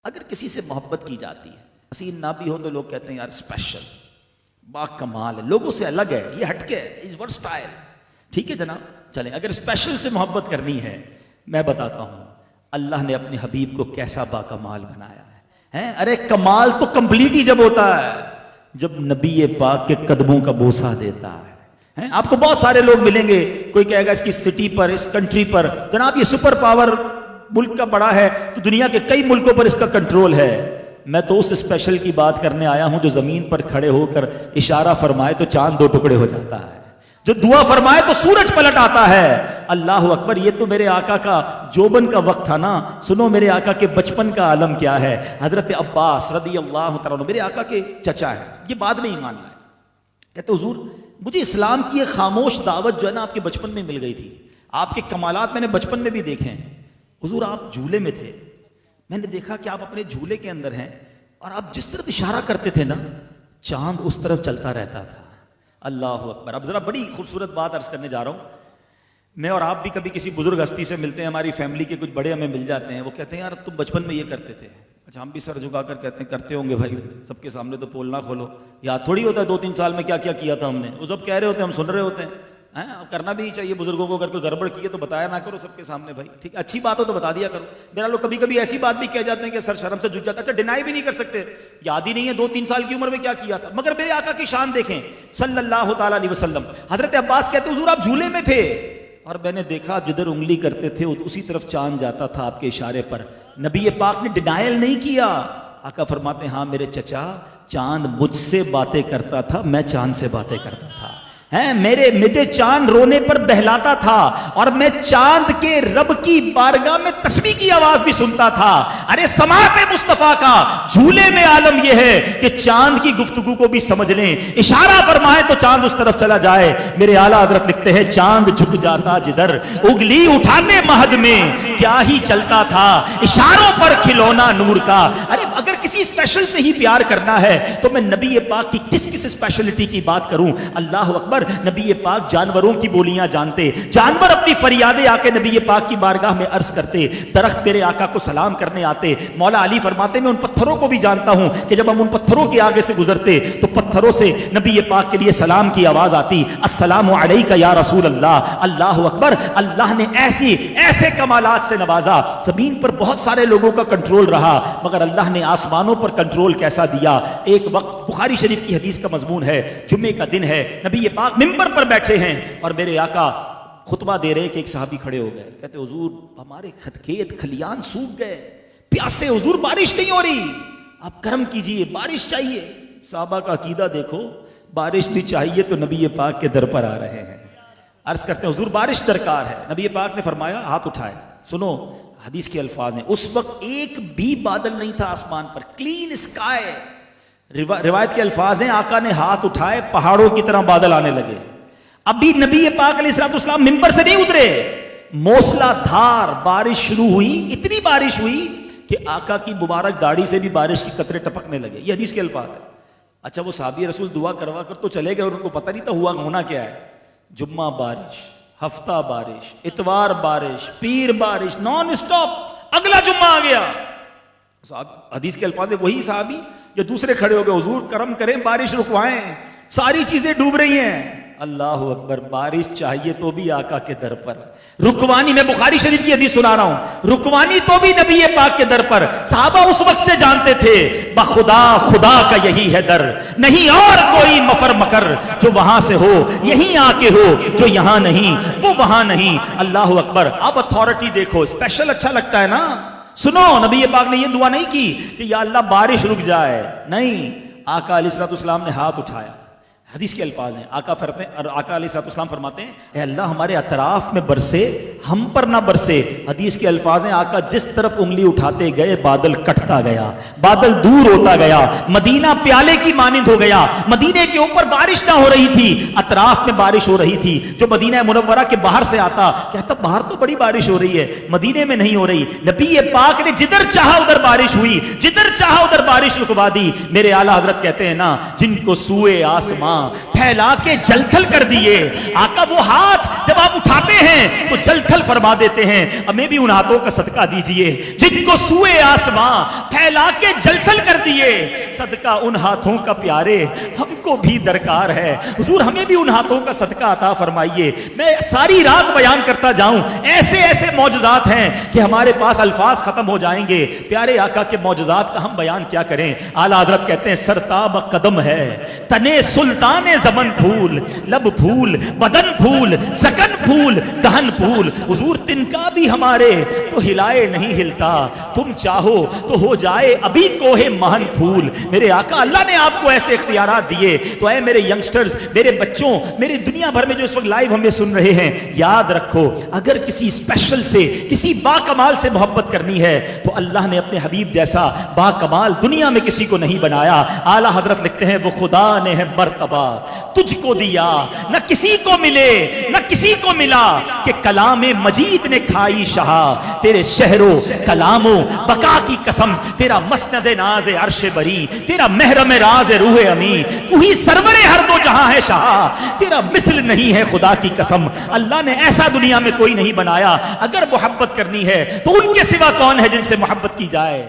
اگر کسی سے محبت کی جاتی ہے، حسین نہ بھی ہو تو لوگ کہتے ہیں یار اسپیشل، با کمال ہے، لوگوں سے الگ ہے، یہ ہٹ کے ہے، از ورسٹائل. ٹھیک ہے جناب، چلیں اگر اسپیشل سے محبت کرنی ہے، میں بتاتا ہوں اللہ نے اپنے حبیب کو کیسا با کمال بنایا ہے. ارے کمال تو کمپلیٹ ہی جب ہوتا ہے جب نبی پاک کے قدموں کا بوسہ دیتا ہے. آپ کو بہت سارے لوگ ملیں گے، کوئی کہے گا اس کی سٹی پر، اس کنٹری پر، جناب یہ سپر پاور ملک کا بڑا ہے تو دنیا کے کئی ملکوں پر اس کا کنٹرول ہے. میں تو اس اسپیشل کی بات کرنے آیا ہوں جو زمین پر کھڑے ہو کر اشارہ فرمائے تو چاند 2 ٹکڑے ہو جاتا ہے، جو دعا فرمائے تو سورج پلٹ آتا ہے. اللہ اکبر. یہ تو میرے آقا کا جوبن کا وقت تھا نا. سنو میرے آقا کے بچپن کا عالم کیا ہے. حضرت عباس رضی اللہ تعالیٰ عنہ میرے آقا کے چچا ہے، یہ بعد میں ایمان لائے. کہتے حضور مجھے اسلام کی ایک خاموش دعوت جو ہے نا آپ کے بچپن میں مل گئی تھی، آپ کے کمالات میں نے بچپن میں بھی دیکھے ہیں. حضور آپ جھولے میں تھے، میں نے دیکھا کہ آپ اپنے جھولے کے اندر ہیں اور آپ جس طرف اشارہ کرتے تھے نا چاند اس طرف چلتا رہتا تھا. اللہ اکبر. اب ذرا بڑی خوبصورت بات عرض کرنے جا رہا ہوں. میں اور آپ بھی کبھی کسی بزرگ ہستی سے ملتے ہیں، ہماری فیملی کے کچھ بڑے ہمیں مل جاتے ہیں، وہ کہتے ہیں یار تم بچپن میں یہ کرتے تھے. اچھا ہم بھی سر جھکا کر کہتے ہیں کرتے ہوں گے بھائی، سب کے سامنے تو پول نہ کھولو، یاد تھوڑی ہوتا ہے 2-3 سال میں کیا کیا کیا تھا ہم نے. وہ سب کہہ رہے ہوتے ہیں، ہم سن رہے ہوتے ہیں. کرنا بھی نہیں چاہیے بزرگوں کو، اگر کوئی گڑبڑ کی ہے تو بتایا نہ کرو سب کے سامنے بھائی، ٹھیک ہے، اچھی بات ہو تو بتا دیا کرو. میرا لوگ کبھی کبھی ایسی بات بھی کہہ جاتے ہیں کہ سر شرم سے جھک جاتا ہے. اچھا ڈینائی بھی نہیں کر سکتے، یاد ہی نہیں ہے 2-3 سال کی عمر میں کیا کیا تھا. مگر میرے آقا کی شان دیکھیں صلی اللہ تعالیٰ علیہ وسلم. حضرت عباس کہتے حضور آپ جھولے میں تھے اور میں نے دیکھا جدھر انگلی کرتے تھے اسی طرف چاند جاتا تھا آپ کے اشارے پر. نبی پاک نے ڈینائل نہیں کیا. آقا فرماتے ہیں ہاں میرے چچا، چاند مجھ سے باتیں کرتا تھا، میں چاند سے باتیں کرتا تھا. مجھے چاند رونے پر بہلاتا تھا اور میں چاند کے رب کی بارگاہ میں تسبیح کی آواز بھی سنتا تھا. ارے سماعت مصطفیٰ کا جھولے میں عالم یہ ہے کہ چاند کی گفتگو کو بھی سمجھ لیں، اشارہ فرمائے تو چاند اس طرف چلا جائے. میرے اعلیٰ حضرت لکھتے ہیں چاند جھک جاتا جدھر اگلی اٹھانے مہد میں کیا ہی چلتا تھا اشاروں پر کھلونا نور کا. ارے اگر کسی اسپیشل سے ہی پیار کرنا ہے تو میں نبی پاک کی کس اسپیشلٹی کی بات کروں. اللہ اکبر. نبی پاک جانوروں کی بولیاں جانتے، جانور اپنی فریادیں آ کے نبی پاک کی بارگاہ میں عرض کرتے، درخت میرے آقا کو سلام کرنے آتے. مولا علی فرماتے میں ان پتھروں کو بھی جانتا ہوں کہ جب ہم ان پتھروں کے آگے سے گزرتے تو پتھروں سے نبی پاک کے لیے سلام کی آواز آتی، السلام علیکہ یا رسول اللہ. اللہ اکبر. اللہ نے ایسے کمالات سے نوازا. زمین پر بہت سارے لوگوں کا کنٹرول رہا مگر اللہ نے آسمانوں پر کنٹرول کیسا دیا. ایک وقت بخاری شریف کی حدیث کا مضمون ہے، جمعے کا دن ہے، نبی پاک ممبر پر بیٹھے ہیں اور میرے آقا خطبہ دے رہے کہ ایک صحابی کھڑے ہو گئے. کہتے حضور ہمارے کھیت کھلیان سوکھ گئے، پیاسے حضور، بارش نہیں ہو رہی، آپ کرم کیجئے، بارش چاہیے. صحابہ کا عقیدہ دیکھو، بارش بھی چاہیے تو نبی پاک کے در پر آ رہے ہیں. عرض کرتے ہیں حضور بارش درکار ہے. نبی پاک نے فرمایا ہاتھ اٹھائے. سنو حدیث کے الفاظ ہیں، اس وقت ایک بھی بادل نہیں تھا آسمان پر، کلین اسکائی. روایت کے الفاظ ہیں آقا نے ہاتھ اٹھائے، پہاڑوں کی طرح بادل آنے لگے. ابھی نبی پاک علیہ السلام ممبر سے نہیں اترے، موسلا دھار بارش شروع ہوئی. اتنی بارش ہوئی کہ آقا کی مبارک داڑھی سے بھی بارش کی قطرے ٹپکنے لگے. یہ حدیث کے الفاظ ہے. اچھا وہ صحابی رسول دعا کروا کر تو چلے گئے اور ان کو پتہ نہیں تھا ہونا کیا ہے. جمعہ بارش، ہفتہ بارش، اتوار بارش، پیر بارش، نان اسٹاپ. اگلا جمعہ آ گیا. حدیث کے الفاظ وہی صحابی یا دوسرے کھڑے ہو گئے، حضور کرم کریں بارش رکوائیں، ساری چیزیں ڈوب رہی ہیں. اللہ اکبر. بارش چاہیے تو بھی آقا کے در پر رکوانی. میں بخاری شریف کی حدیث سنا رہا ہوں، رکوانی تو بھی نبی پاک کے در پر. صحابہ اس وقت سے جانتے تھے بخدا خدا کا یہی ہے در، نہیں اور کوئی مفر مکر جو وہاں سے ہو یہیں آ کے ہو، جو یہاں نہیں وہ وہاں نہیں. اللہ اکبر. اب اتھارٹی دیکھو، اسپیشل اچھا لگتا ہے نا. سنو نبی پاک نے یہ دعا نہیں کی کہ یا اللہ بارش رک جائے، نہیں. آقا علیہ السلام نے ہاتھ اٹھایا. حدیث کے الفاظ ہیں، آقا علیہ السلام فرماتے ہیں اے اللہ ہمارے اطراف میں برسے، ہم پر نہ برسے. حدیث کے الفاظ ہیں آقا جس طرف انگلی اٹھاتے گئے بادل کٹتا گیا، بادل دور ہوتا گیا، مدینہ پیالے کی مانند ہو گیا. مدینے کے اوپر بارش نہ ہو رہی تھی، اطراف میں بارش ہو رہی تھی. جو مدینہ منورہ کے باہر سے آتا کہتا باہر تو بڑی بارش ہو رہی ہے، مدینے میں نہیں ہو رہی. نبی پاک نے جدھر چاہا ادھر بارش ہوئی، جدھر چاہا ادھر بارش رکوا دی. میرے اعلیٰ حضرت کہتے ہیں نا جن کو سوئے آسمان پھیلا کے جل تھل کر دیے. آقا وہ ہاتھ جب آپ اٹھاتے ہیں تو جل تھل فرما دیتے ہیں. ہمیں بھی ان ہاتھوں کا صدقہ دیجئے جن کو سوئے آسماں پھیلا کے جل تھل کر دیے. صدقہ ان ہاتھوں کا پیارے ہم کو بھی درکار ہے. حضور ہمیں بھی ان ہاتھوں کا صدقہ عطا فرمائیے. میں ساری رات بیان کرتا جاؤں, ایسے ایسے معجزات ہیں کہ ہمارے پاس الفاظ ختم ہو جائیں گے. پیارے آقا کے معجزات کا ہم بیان کیا کریں. اعلیٰ حضرت کہتے ہیں سرتاب قدم ہے تنے سلطان زمن پھول, لب پھول, بدن پھول, سکن پھول, دہن پھول. حضور تنکا بھی ہمارے تو ہلائے نہیں ہلتا, تم چاہو تو ہو جائے ابھی کوہ مہن پھول. میرے آقا اللہ نے آپ کو ایسے اختیارات دیے. تو اے میرے ینگسٹرز, میرے بچوں, میرے دنیا بھر میں جو اس وقت لائیو ہمیں سن رہے ہیں, یاد رکھو اگر کسی اسپیشل سے, کسی با کمال سے محبت کرنی ہے تو اللہ نے اپنے حبیب جیسا با کمال دنیا میں کسی کو نہیں بنایا. اعلیٰ حضرت لکھتے ہیں وہ خدا نے ہے مرتبہ تجھ کو دیا, نہ کسی کو ملے نہ کسی کو ملا, کہ کلام مجید نے کھائی شہا. تیرے شہرو کلامو بقا کی قسم, تیرا مسند ناز عرش بری, تیرا محرم راز روح امی, وہی سرور ہر دو جہاں ہے شاہ, تیرا مثل نہیں ہے خدا کی قسم. اللہ نے ایسا دنیا میں کوئی نہیں بنایا. اگر محبت کرنی ہے تو ان کے سوا کون ہے جن سے محبت کی جائے.